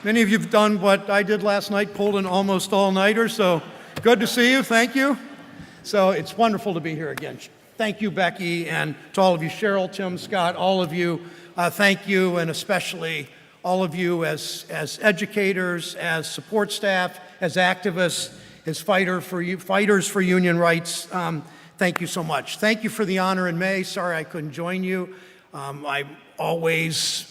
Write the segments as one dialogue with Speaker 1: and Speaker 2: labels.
Speaker 1: Many of you have done what I did last night, pulled an almost all-nighter, so good to see you. Thank you. So it's wonderful to be here again. Thank you, Becky, and to all of you, Cheryl, Tim, Scott, all of you. Thank you, and especially all of you as educators, as support staff, as activists, as fighters for union rights. Thank you so much. Thank you for the honor in May. Sorry I couldn't join you. I'm always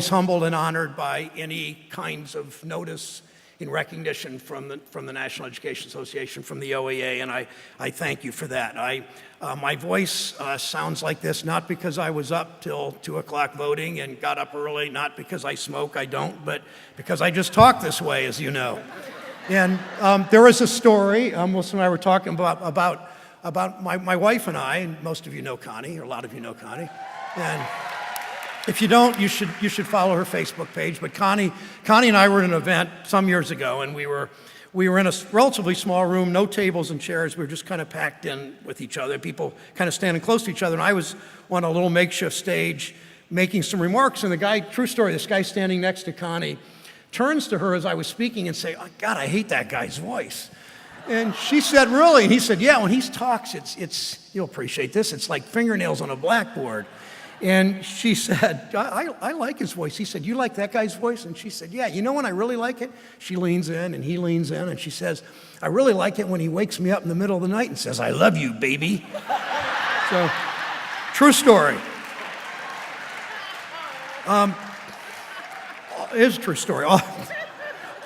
Speaker 1: humbled and honored by any kinds of notice in recognition from the National Education Association, from the OEA, and I thank you for that. My voice sounds like this not because I was up till 2 o'clock voting and got up early, not because I smoke, I don't, but because I just talk this way, as you know. And there is a story, Melissa and I were talking about my wife and I, and most of you know Connie, or a lot of you know Connie, and if you don't, you should follow her Facebook page. But Connie and I were at an event some years ago, and we were in a relatively small room, no tables and chairs. We were just kind of packed in with each other, people kind of standing close to each other. And I was on a little makeshift stage making some remarks, and the guy, true story, this guy standing next to Connie turns to her as I was speaking and say, "Oh, God, I hate that guy's voice." And she said, "Really?" And he said, "Yeah, when he talks, it's you'll appreciate this, it's like fingernails on a blackboard." And she said, I like his voice. He said, "You like that guy's voice?" And she said, "Yeah, you know when I really like it?" She leans in and he leans in and she says, "I really like it when he wakes me up in the middle of the night and says, 'I love you, baby.'" So, true story. It is a true story.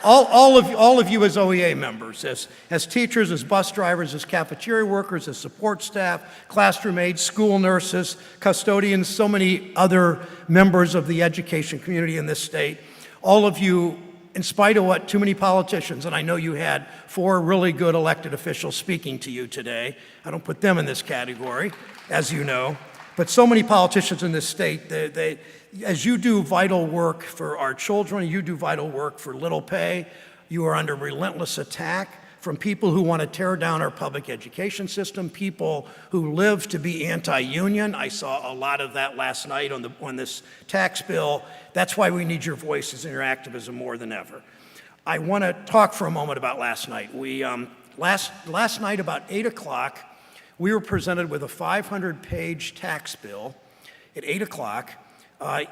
Speaker 1: All of you as OEA members, as teachers, as bus drivers, as cafeteria workers, as support staff, classroom aides, school nurses, custodians, so many other members of the education community in this state, all of you, in spite of what too many politicians, and I know you had 4 really good elected officials speaking to you today. I don't put them in this category, as you know, but so many politicians in this state, as you do vital work for our children, you do vital work for little pay, you are under relentless attack from people who want to tear down our public education system, people who live to be anti-union. I saw a lot of that last night on this tax bill. That's why we need your voices and your activism more than ever. I want to talk for a moment about last night. Last night about 8 o'clock, we were presented with a 500-page tax bill at 8 o'clock.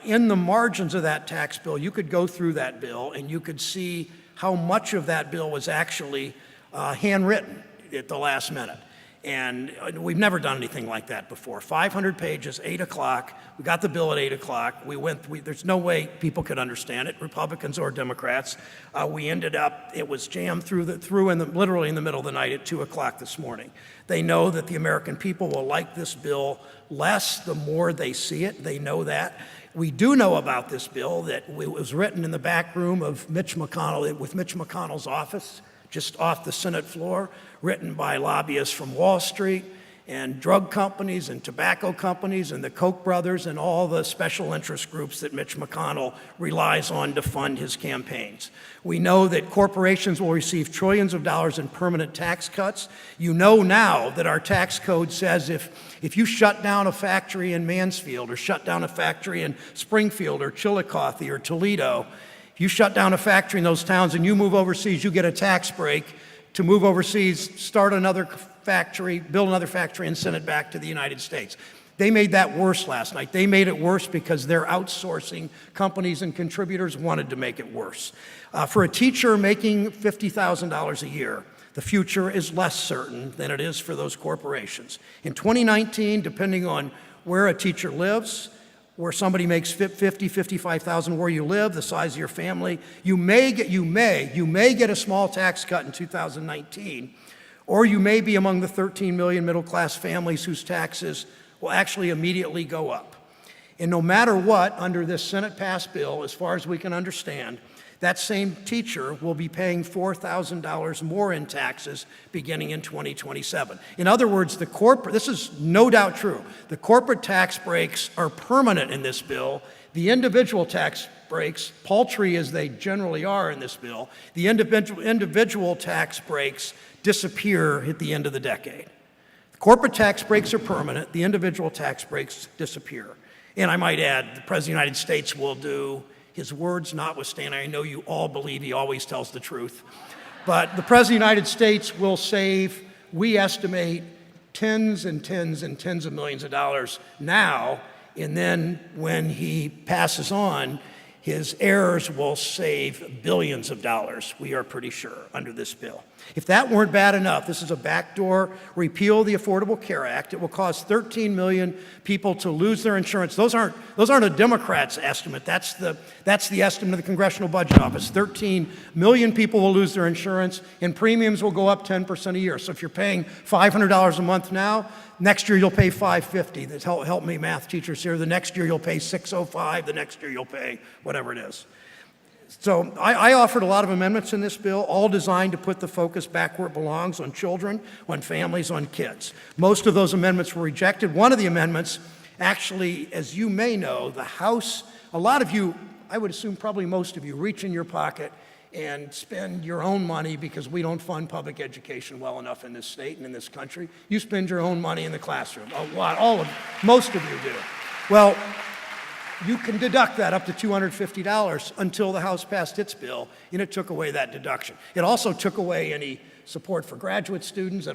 Speaker 1: In the margins of that tax bill, you could go through that bill and you could see how much of that bill was actually handwritten at the last minute. And we've never done anything like that before. 500 pages, 8 o'clock. We got the bill at 8 o'clock. There's no way people could understand it, Republicans or Democrats. We ended up, it was jammed literally in the middle of the night at 2 o'clock this morning. They know that the American people will like this bill less the more they see it. They know that. We do know about this bill that it was written in the back room of Mitch McConnell, with Mitch McConnell's office, just off the Senate floor, written by lobbyists from Wall Street and drug companies and tobacco companies and the Koch brothers and all the special interest groups that Mitch McConnell relies on to fund his campaigns. We know that corporations will receive trillions of dollars in permanent tax cuts. You know now that our tax code says if you shut down a factory in Mansfield or shut down a factory in Springfield or Chillicothe or Toledo, if you shut down a factory in those towns and you move overseas, you get a tax break to move overseas, start another factory, build another factory, and send it back to the United States. They made that worse last night. They made it worse because their outsourcing companies and contributors wanted to make it worse. For a teacher making $50,000 a year, the future is less certain than it is for those corporations. In 2019, depending on where a teacher lives, where somebody makes $50,000, $55,000 where you live, the size of your family, you may get a small tax cut in 2019, or you may be among the 13 million middle-class families whose taxes will actually immediately go up. And no matter what, under this Senate-passed bill, as far as we can understand, that same teacher will be paying $4,000 more in taxes beginning in 2027. In other words, this is no doubt true. The corporate tax breaks are permanent in this bill. The individual tax breaks, paltry as they generally are in this bill, the individual tax breaks disappear at the end of the decade. The corporate tax breaks are permanent. The individual tax breaks disappear. And I might add, the President of the United States will do his words notwithstanding. I know you all believe he always tells the truth. But the President of the United States will save, we estimate, tens and tens and tens of millions of dollars now, and then when he passes on, his heirs will save billions of dollars, we are pretty sure, under this bill. If that weren't bad enough, this is a backdoor repeal of the Affordable Care Act. It will cause 13 million people to lose their insurance. Those aren't a Democrat's estimate. That's the estimate of the Congressional Budget Office. 13 million people will lose their insurance, and premiums will go up 10% a year. So if you're paying $500 a month now, next year you'll pay $550. Help me, math teachers here. The next year you'll pay $605. The next year you'll pay whatever it is. So I offered a lot of amendments in this bill, all designed to put the focus back where it belongs, on children, on families, on kids. Most of those amendments were rejected. One of the amendments, actually, as you may know, the House, a lot of you, I would assume probably most of you, reach in your pocket and spend your own money because we don't fund public education well enough in this state and in this country. You spend your own money in the classroom, a lot, most of you do. Well, you can deduct that up to $250 until the House passed its bill, and it took away that deduction. It also took away any support for graduate students.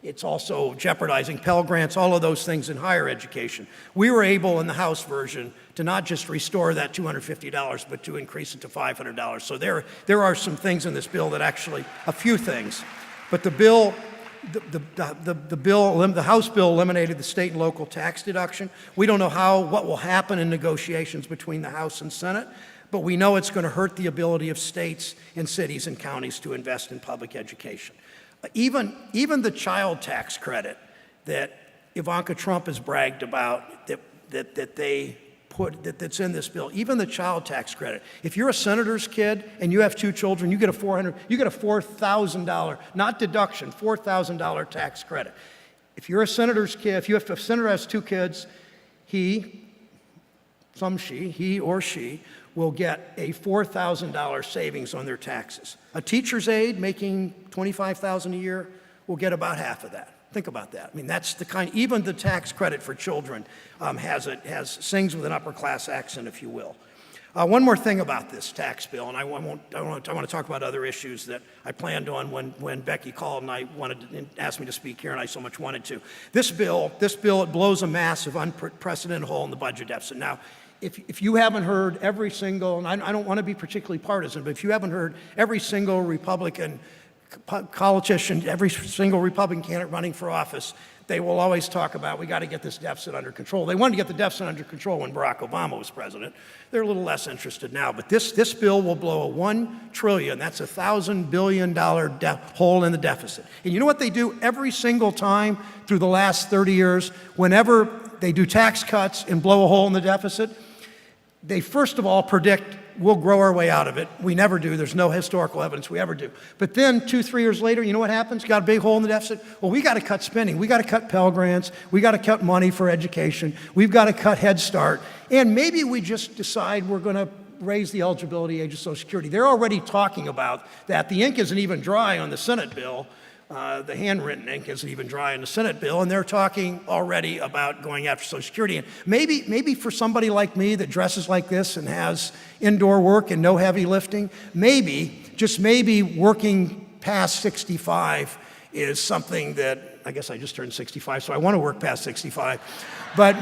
Speaker 1: It's also jeopardizing Pell Grants, all of those things in higher education. We were able in the House version to not just restore that $250, but to increase it to $500. So there are some things in this bill that actually, a few things, but the House bill eliminated the state and local tax deduction. We don't know what will happen in negotiations between the House and Senate, but we know it's going to hurt the ability of states and cities and counties to invest in public education. Even the child tax credit that Ivanka Trump has bragged about that's in this bill, even the child tax credit. If you're a senator's kid and you have 2 children, you get a $4,000, not deduction, $4,000 tax credit. If you're a senator's kid, if a senator has 2 kids, he or she will get a $4,000 savings on their taxes. A teacher's aide making $25,000 a year will get about half of that. Think about that. I mean, that's the kind, even the tax credit for children sings with an upper class accent, if you will. One more thing about this tax bill, and I want to talk about other issues that I planned on when Becky called and asked me to speak here, and I so much wanted to. This bill, it blows a massive, unprecedented hole in the budget deficit. Now, if you haven't heard every single, and I don't want to be particularly partisan, but if you haven't heard every single Republican politician, every single Republican candidate running for office, they will always talk about, we got to get this deficit under control. They wanted to get the deficit under control when Barack Obama was president. They're a little less interested now, but this bill will blow a $1 trillion, that's a $1,000 billion hole in the deficit. And you know what they do every single time through the last 30 years? Whenever they do tax cuts and blow a hole in the deficit, they first of all predict we'll grow our way out of it. We never do. There's no historical evidence we ever do. But then 2-3 years later, you know what happens? Got a big hole in the deficit? Well, we got to cut spending. We got to cut Pell Grants. We got to cut money for education. We've got to cut Head Start. And maybe we just decide we're going to raise the eligibility age of Social Security. They're already talking about that. The ink isn't even dry on the Senate bill. The handwritten ink isn't even dry in the Senate bill, and they're talking already about going after Social Security. And maybe for somebody like me that dresses like this and has indoor work and no heavy lifting, just maybe working past 65 is something that, I guess I just turned 65, so I want to work past 65. But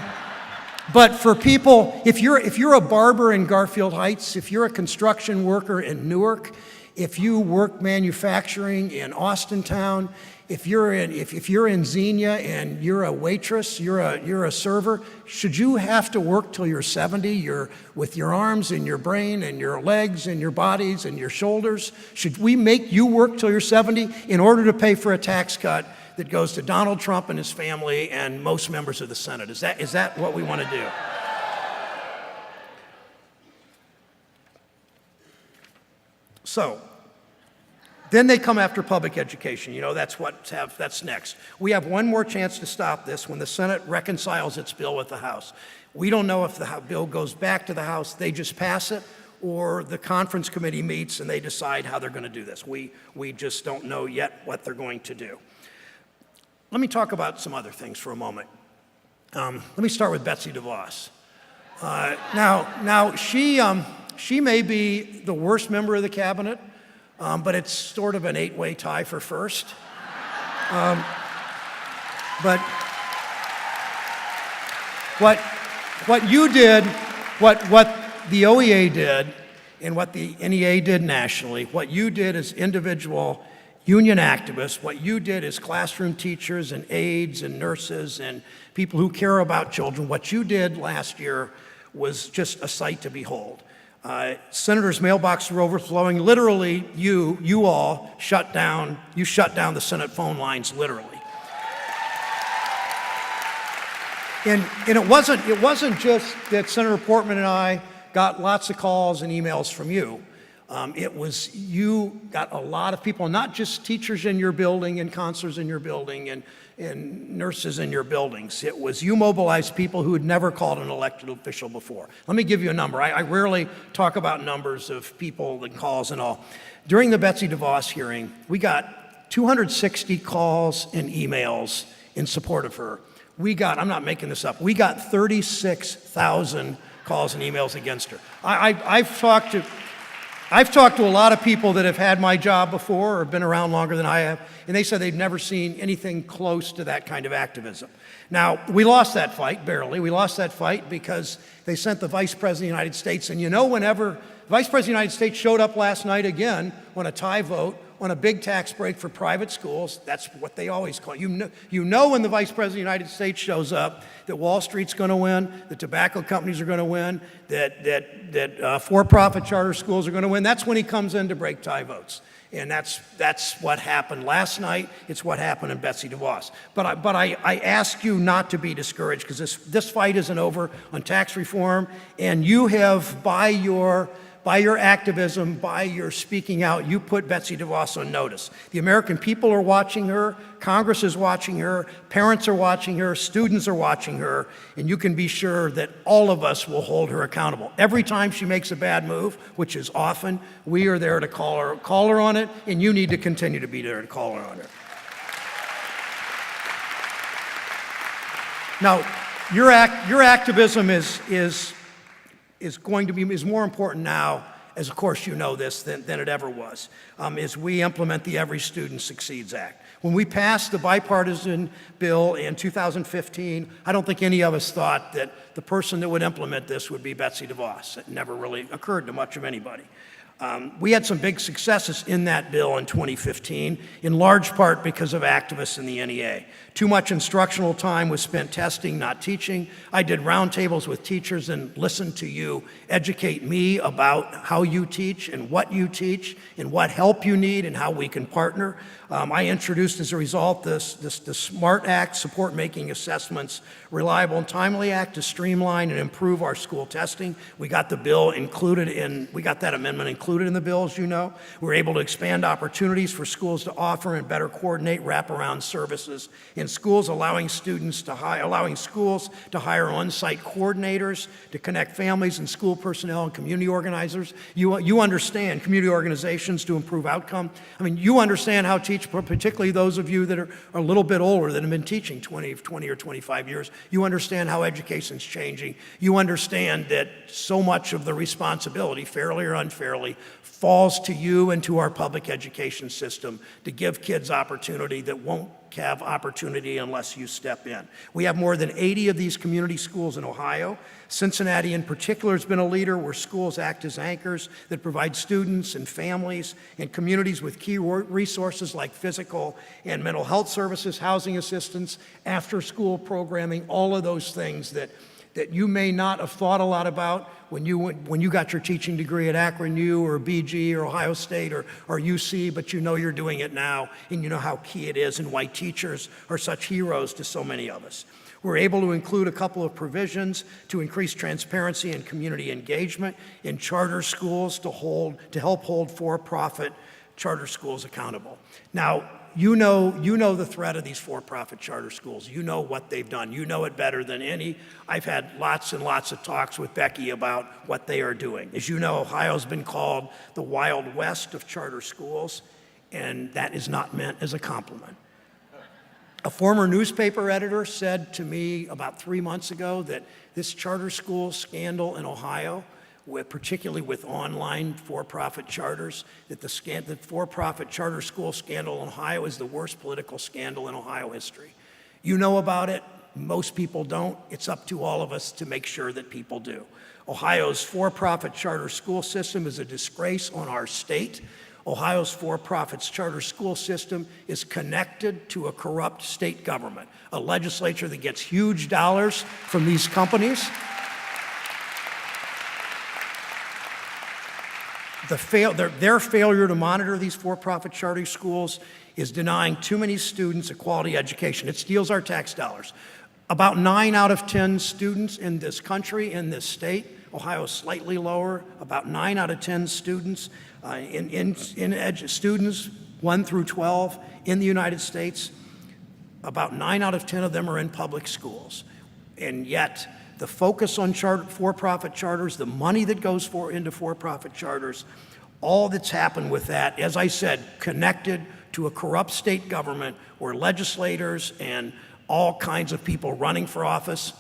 Speaker 1: for people, if you're a barber in Garfield Heights, if you're a construction worker in Newark, if you work manufacturing in Austintown, if you're in Xenia and you're a waitress, you're a server, should you have to work till you're 70? With your arms and your brain and your legs and your bodies and your shoulders? Should we make you work till you're 70 in order to pay for a tax cut that goes to Donald Trump and his family and most members of the Senate? Is that what we want to do? So, then they come after public education. You know, that's next. We have one more chance to stop this when the Senate reconciles its bill with the House. We don't know if the bill goes back to the House, they just pass it, or the conference committee meets and they decide how they're going to do this. We just don't know yet what they're going to do. Let me talk about some other things for a moment. Let me start with Betsy DeVos. Now she may be the worst member of the cabinet, but it's sort of an 8-way tie for first. But what you did, what the OEA did, and what the NEA did nationally, what you did as individual union activists, what you did as classroom teachers and aides and nurses and people who care about children, what you did last year was just a sight to behold. Senators' mailboxes were overflowing. Literally, you all shut down the Senate phone lines, literally. And it wasn't just that Senator Portman and I got lots of calls and emails from you. It was you got a lot of people, not just teachers in your building and counselors in your building and nurses in your buildings. It was you mobilized people who had never called an elected official before. Let me give you a number. I rarely talk about numbers of people and calls and all. During the Betsy DeVos hearing, we got 260 calls and emails in support of her. I'm not making this up, we got 36,000 calls and emails against her. I've talked to a lot of people that have had my job before or been around longer than I have, and they said they've never seen anything close to that kind of activism. Now, we lost that fight, barely. We lost that fight because they sent the Vice President of the United States, and whenever the Vice President of the United States showed up last night again on a tie vote, on a big tax break for private schools, that's what they always call it. You know when the Vice President of the United States shows up that Wall Street's going to win, the tobacco companies are going to win, that for-profit charter schools are going to win. That's when he comes in to break tie votes. And that's what happened last night. It's what happened in Betsy DeVos. But I ask you not to be discouraged because this fight isn't over on tax reform, and you have, by your activism, by your speaking out, you put Betsy DeVos on notice. The American people are watching her, Congress is watching her, parents are watching her, students are watching her, and you can be sure that all of us will hold her accountable. Every time she makes a bad move, which is often, we are there to call her on it, and you need to continue to be there to call her on it. Now, your activism is more important now, as of course you know this, than it ever was, as we implement the Every Student Succeeds Act. When we passed the bipartisan bill in 2015, I don't think any of us thought that the person that would implement this would be Betsy DeVos. It never really occurred to much of anybody. We had some big successes in that bill in 2015, in large part because of activists in the NEA. Too much instructional time was spent testing, not teaching. I did roundtables with teachers and listened to you educate me about how you teach and what help you need and how we can partner. I introduced, as a result, the SMART Act, Support Making Assessments Reliable and Timely Act, to streamline and improve our school testing. We got that amendment included in the bill, as you know. We were able to expand opportunities for schools to offer and better coordinate wraparound services in schools, allowing schools to hire on-site coordinators to connect families and school personnel and community organizers. You understand community organizations to improve outcome. I mean, you understand how teachers, particularly those of you that are a little bit older, that have been teaching 20 or 25 years, you understand how education's changing. You understand that so much of the responsibility, fairly or unfairly, falls to you and to our public education system to give kids opportunity that won't have opportunity unless you step in. We have more than 80 of these community schools in Ohio. Cincinnati in particular has been a leader where schools act as anchors that provide students and families and communities with key resources like physical and mental health services, housing assistance, after-school programming, all of those things that you may not have thought a lot about when you got your teaching degree at Akron U or BG or Ohio State or UC, but you know you're doing it now, and you know how key it is and why teachers are such heroes to so many of us. We're able to include a couple of provisions to increase transparency and community engagement in charter schools to help hold for-profit charter schools accountable. Now, you know the threat of these for-profit charter schools. You know what they've done. You know it better than any. I've had lots and lots of talks with Becky about what they are doing. As you know, Ohio's been called the Wild West of charter schools, and that is not meant as a compliment. A former newspaper editor said to me about 3 months ago that this charter school scandal in Ohio, particularly with online for-profit charters, that the for-profit charter school scandal in Ohio is the worst political scandal in Ohio history. You know about it. Most people don't. It's up to all of us to make sure that people do. Ohio's for-profit charter school system is a disgrace on our state. Ohio's for-profit charter school system is connected to a corrupt state government, a legislature that gets huge dollars from these companies. Their failure to monitor these for-profit charter schools is denying too many students a quality education. It steals our tax dollars. About 9 out of 10 students in this country, in this state, Ohio is slightly lower, about 9 out of 10 students, students 1 through 12 in the United States, about 9 out of 10 of them are in public schools. And yet, the focus on for-profit charters, the money that goes into for-profit charters, all that's happened with that, as I said, connected to a corrupt state government where legislators and all kinds of people running for office,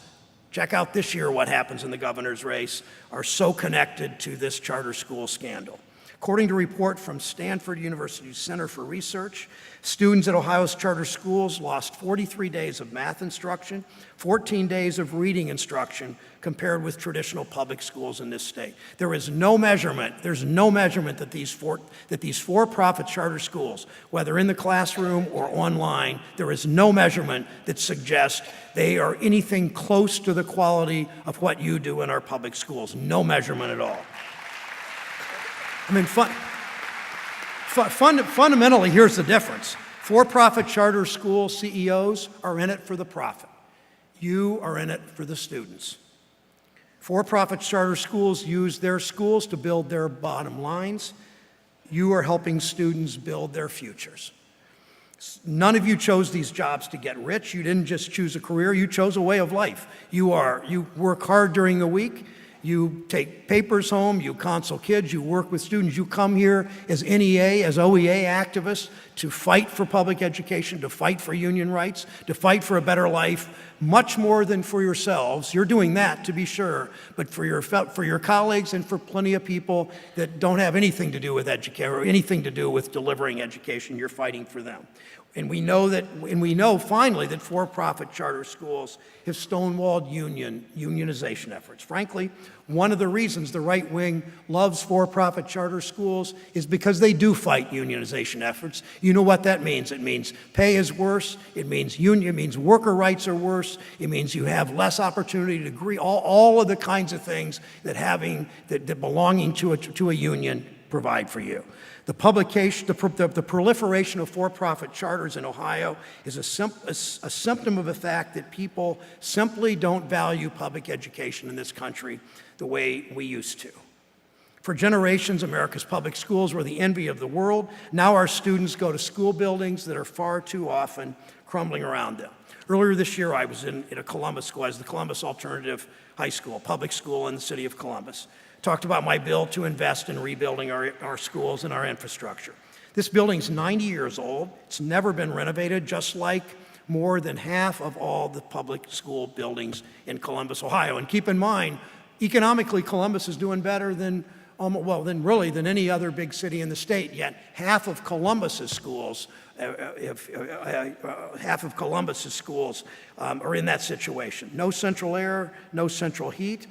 Speaker 1: check out this year what happens in the governor's race, are so connected to this charter school scandal. According to a report from Stanford University's Center for Research, students at Ohio's charter schools lost 43 days of math instruction, 14 days of reading instruction compared with traditional public schools in this state. There is no measurement, that these for-profit charter schools, whether in the classroom or online, there is no measurement that suggests they are anything close to the quality of what you do in our public schools. No measurement at all. I mean, fundamentally, here's the difference. For-profit charter school CEOs are in it for the profit. You are in it for the students. For-profit charter schools use their schools to build their bottom lines. You are helping students build their futures. None of you chose these jobs to get rich. You didn't just choose a career, you chose a way of life. You work hard during the week. You take papers home, you counsel kids, you work with students, you come here as NEA, as OEA activists to fight for public education, to fight for union rights, to fight for a better life, much more than for yourselves. You're doing that, to be sure, but for your colleagues and for plenty of people that don't have anything to do with education or anything to do with delivering education, you're fighting for them. And we know finally that for-profit charter schools have stonewalled unionization efforts. Frankly, one of the reasons the right wing loves for-profit charter schools is because they do fight unionization efforts. You know what that means. It means pay is worse. It means worker rights are worse. It means you have less opportunity to agree. All of the kinds of things that belonging to a union provide for you. The proliferation of for-profit charters in Ohio is a symptom of the fact that people simply don't value public education in this country the way we used to. For generations, America's public schools were the envy of the world. Now our students go to school buildings that are far too often crumbling around them. Earlier this year, I was in a Columbus school, as the Columbus Alternative High School, public school in the city of Columbus. Talked about my bill to invest in rebuilding our schools and our infrastructure. This building's 90 years old. It's never been renovated, just like more than half of all the public school buildings in Columbus, Ohio. And keep in mind, economically, Columbus is doing better than any other big city in the state. Yet half of Columbus's schools are in that situation. No central air, no central heat.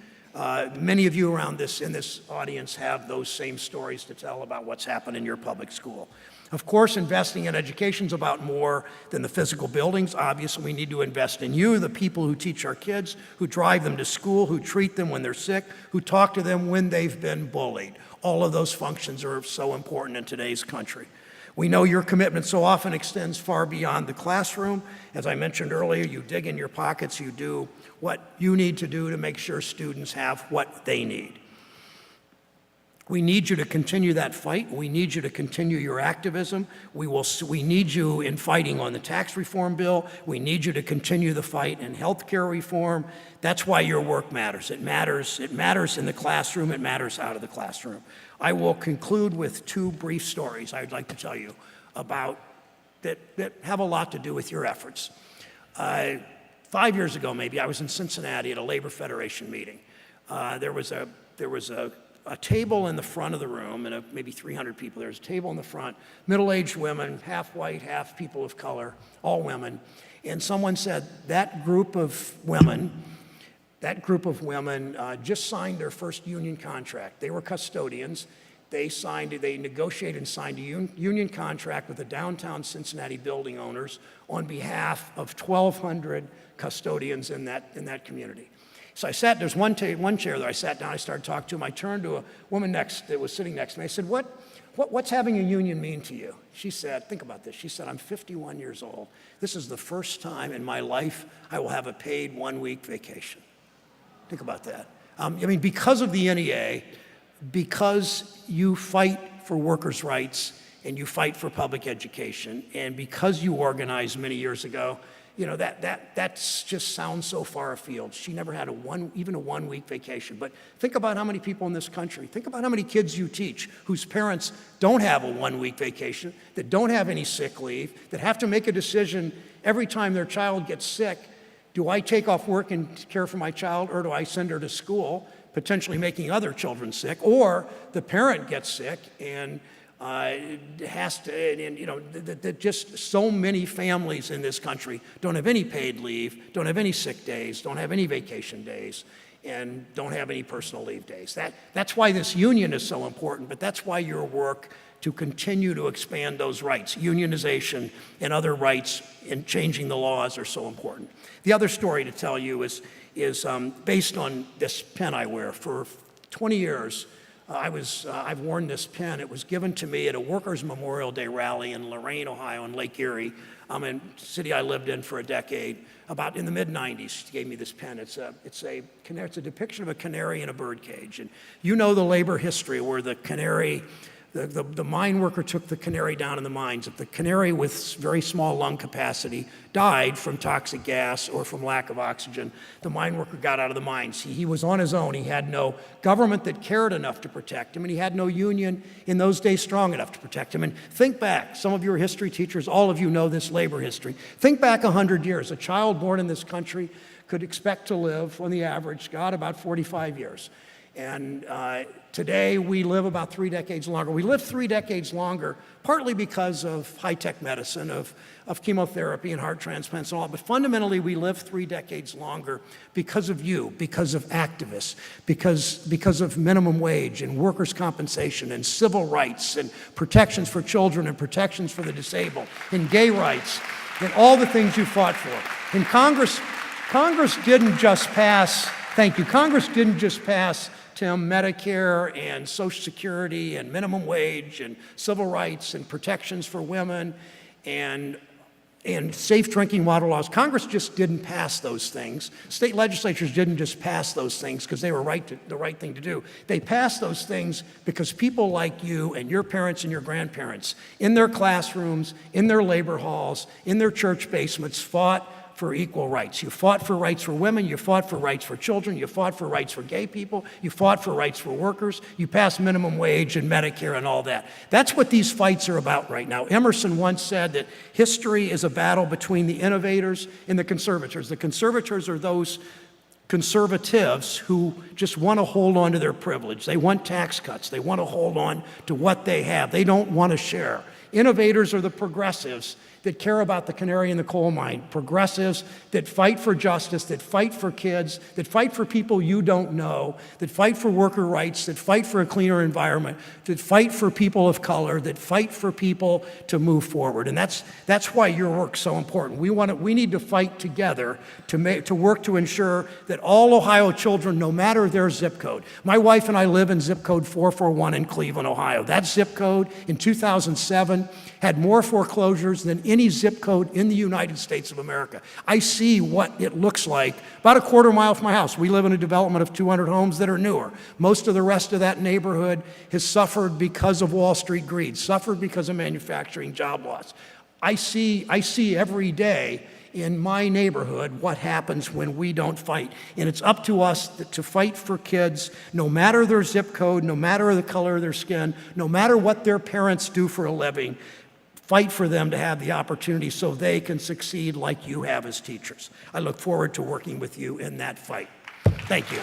Speaker 1: Many of you in this audience have those same stories to tell about what's happened in your public school. Of course, investing in education is about more than the physical buildings. Obviously, we need to invest in you, the people who teach our kids, who drive them to school, who treat them when they're sick, who talk to them when they've been bullied. All of those functions are so important in today's country. We know your commitment so often extends far beyond the classroom. As I mentioned earlier, you dig in your pockets, you do what you need to do to make sure students have what they need. We need you to continue that fight. We need you to continue your activism. We need you in fighting on the tax reform bill. We need you to continue the fight in health care reform. That's why your work matters. It matters in the classroom. It matters out of the classroom. I will conclude with two brief stories I'd like to tell you about that have a lot to do with your efforts. 5 years ago, maybe, I was in Cincinnati at a Labor Federation meeting. There was a table in the front of the room, and maybe 300 people. There was a table in the front, middle-aged women, half white, half people of color, all women. And someone said that group of women just signed their first union contract. They were custodians. They negotiated and signed a union contract with the downtown Cincinnati building owners on behalf of 1,200 custodians in that community. So I sat, there's one chair there, I sat down, I started talking to him. I turned to a woman that was sitting next to me. I said, what's having a union mean to you? She said, think about this. She said, I'm 51 years old. This is the first time in my life I will have a paid 1-week vacation. Think about that. Because of the NEA, because you fight for workers' rights and you fight for public education, and because you organized many years ago, that's just sounds so far afield. She never had even a 1-week vacation. But think about how many people in this country, think about how many kids you teach whose parents don't have a 1-week vacation, that don't have any sick leave, that have to make a decision every time their child gets sick. Do I take off work and care for my child, or do I send her to school, potentially making other children sick, or the parent gets sick and just so many families in this country don't have any paid leave, don't have any sick days, don't have any vacation days, and don't have any personal leave days. That's why this union is so important, but that's why your work to continue to expand those rights, unionization and other rights in changing the laws, are so important. The other story to tell you is based on this pen I wear. For 20 years, I've worn this pen. It was given to me at a Workers' Memorial Day rally in Lorain, Ohio, in Lake Erie, in a city I lived in for a decade. About in the mid-'90s, she gave me this pen. It's a depiction of a canary in a birdcage. And you know the labor history where the canary, the mine worker took the canary down in the mines. If the canary with very small lung capacity died from toxic gas or from lack of oxygen, the mine worker got out of the mines. He was on his own. He had no government that cared enough to protect him, and he had no union in those days strong enough to protect him. And think back, some of you are history teachers, all of you know this labor history. Think back 100 years. A child born in this country could expect to live, on the average, about 45 years. And today we live about 3 decades longer. We live 3 decades longer, partly because of high-tech medicine, of chemotherapy and heart transplants and all, but fundamentally we live 3 decades longer because of you, because of activists, because of minimum wage and workers' compensation and civil rights and protections for children and protections for the disabled and gay rights and all the things you fought for. And Congress didn't just pass, thank you, Congress didn't just pass, Tim, Medicare and Social Security and minimum wage and civil rights and protections for women and safe drinking water laws. Congress just didn't pass those things. State legislatures didn't just pass those things because they were the right thing to do. They passed those things because people like you and your parents and your grandparents in their classrooms, in their labor halls, in their church basements fought for equal rights. You fought for rights for women, you fought for rights for children, you fought for rights for gay people, you fought for rights for workers, you passed minimum wage and Medicare and all that. That's what these fights are about right now. Emerson once said that history is a battle between the innovators and the conservators. The conservators are those conservatives who just want to hold on to their privilege. They want tax cuts. They want to hold on to what they have. They don't want to share. Innovators are the progressives that care about the canary in the coal mine, progressives that fight for justice, that fight for kids, that fight for people you don't know, that fight for worker rights, that fight for a cleaner environment, that fight for people of color, that fight for people to move forward. And that's why your work's so important. We need to fight together to work to ensure that all Ohio children, no matter their zip code. My wife and I live in zip code 441 in Cleveland, Ohio. That zip code in 2007 had more foreclosures than any zip code in the United States of America. I see what it looks like about a quarter mile from my house. We live in a development of 200 homes that are newer. Most of the rest of that neighborhood has suffered because of Wall Street greed, suffered because of manufacturing job loss. I see every day in my neighborhood what happens when we don't fight. And it's up to us to fight for kids, no matter their zip code, no matter the color of their skin, no matter what their parents do for a living. Fight for them to have the opportunity so they can succeed like you have as teachers. I look forward to working with you in that fight. Thank you.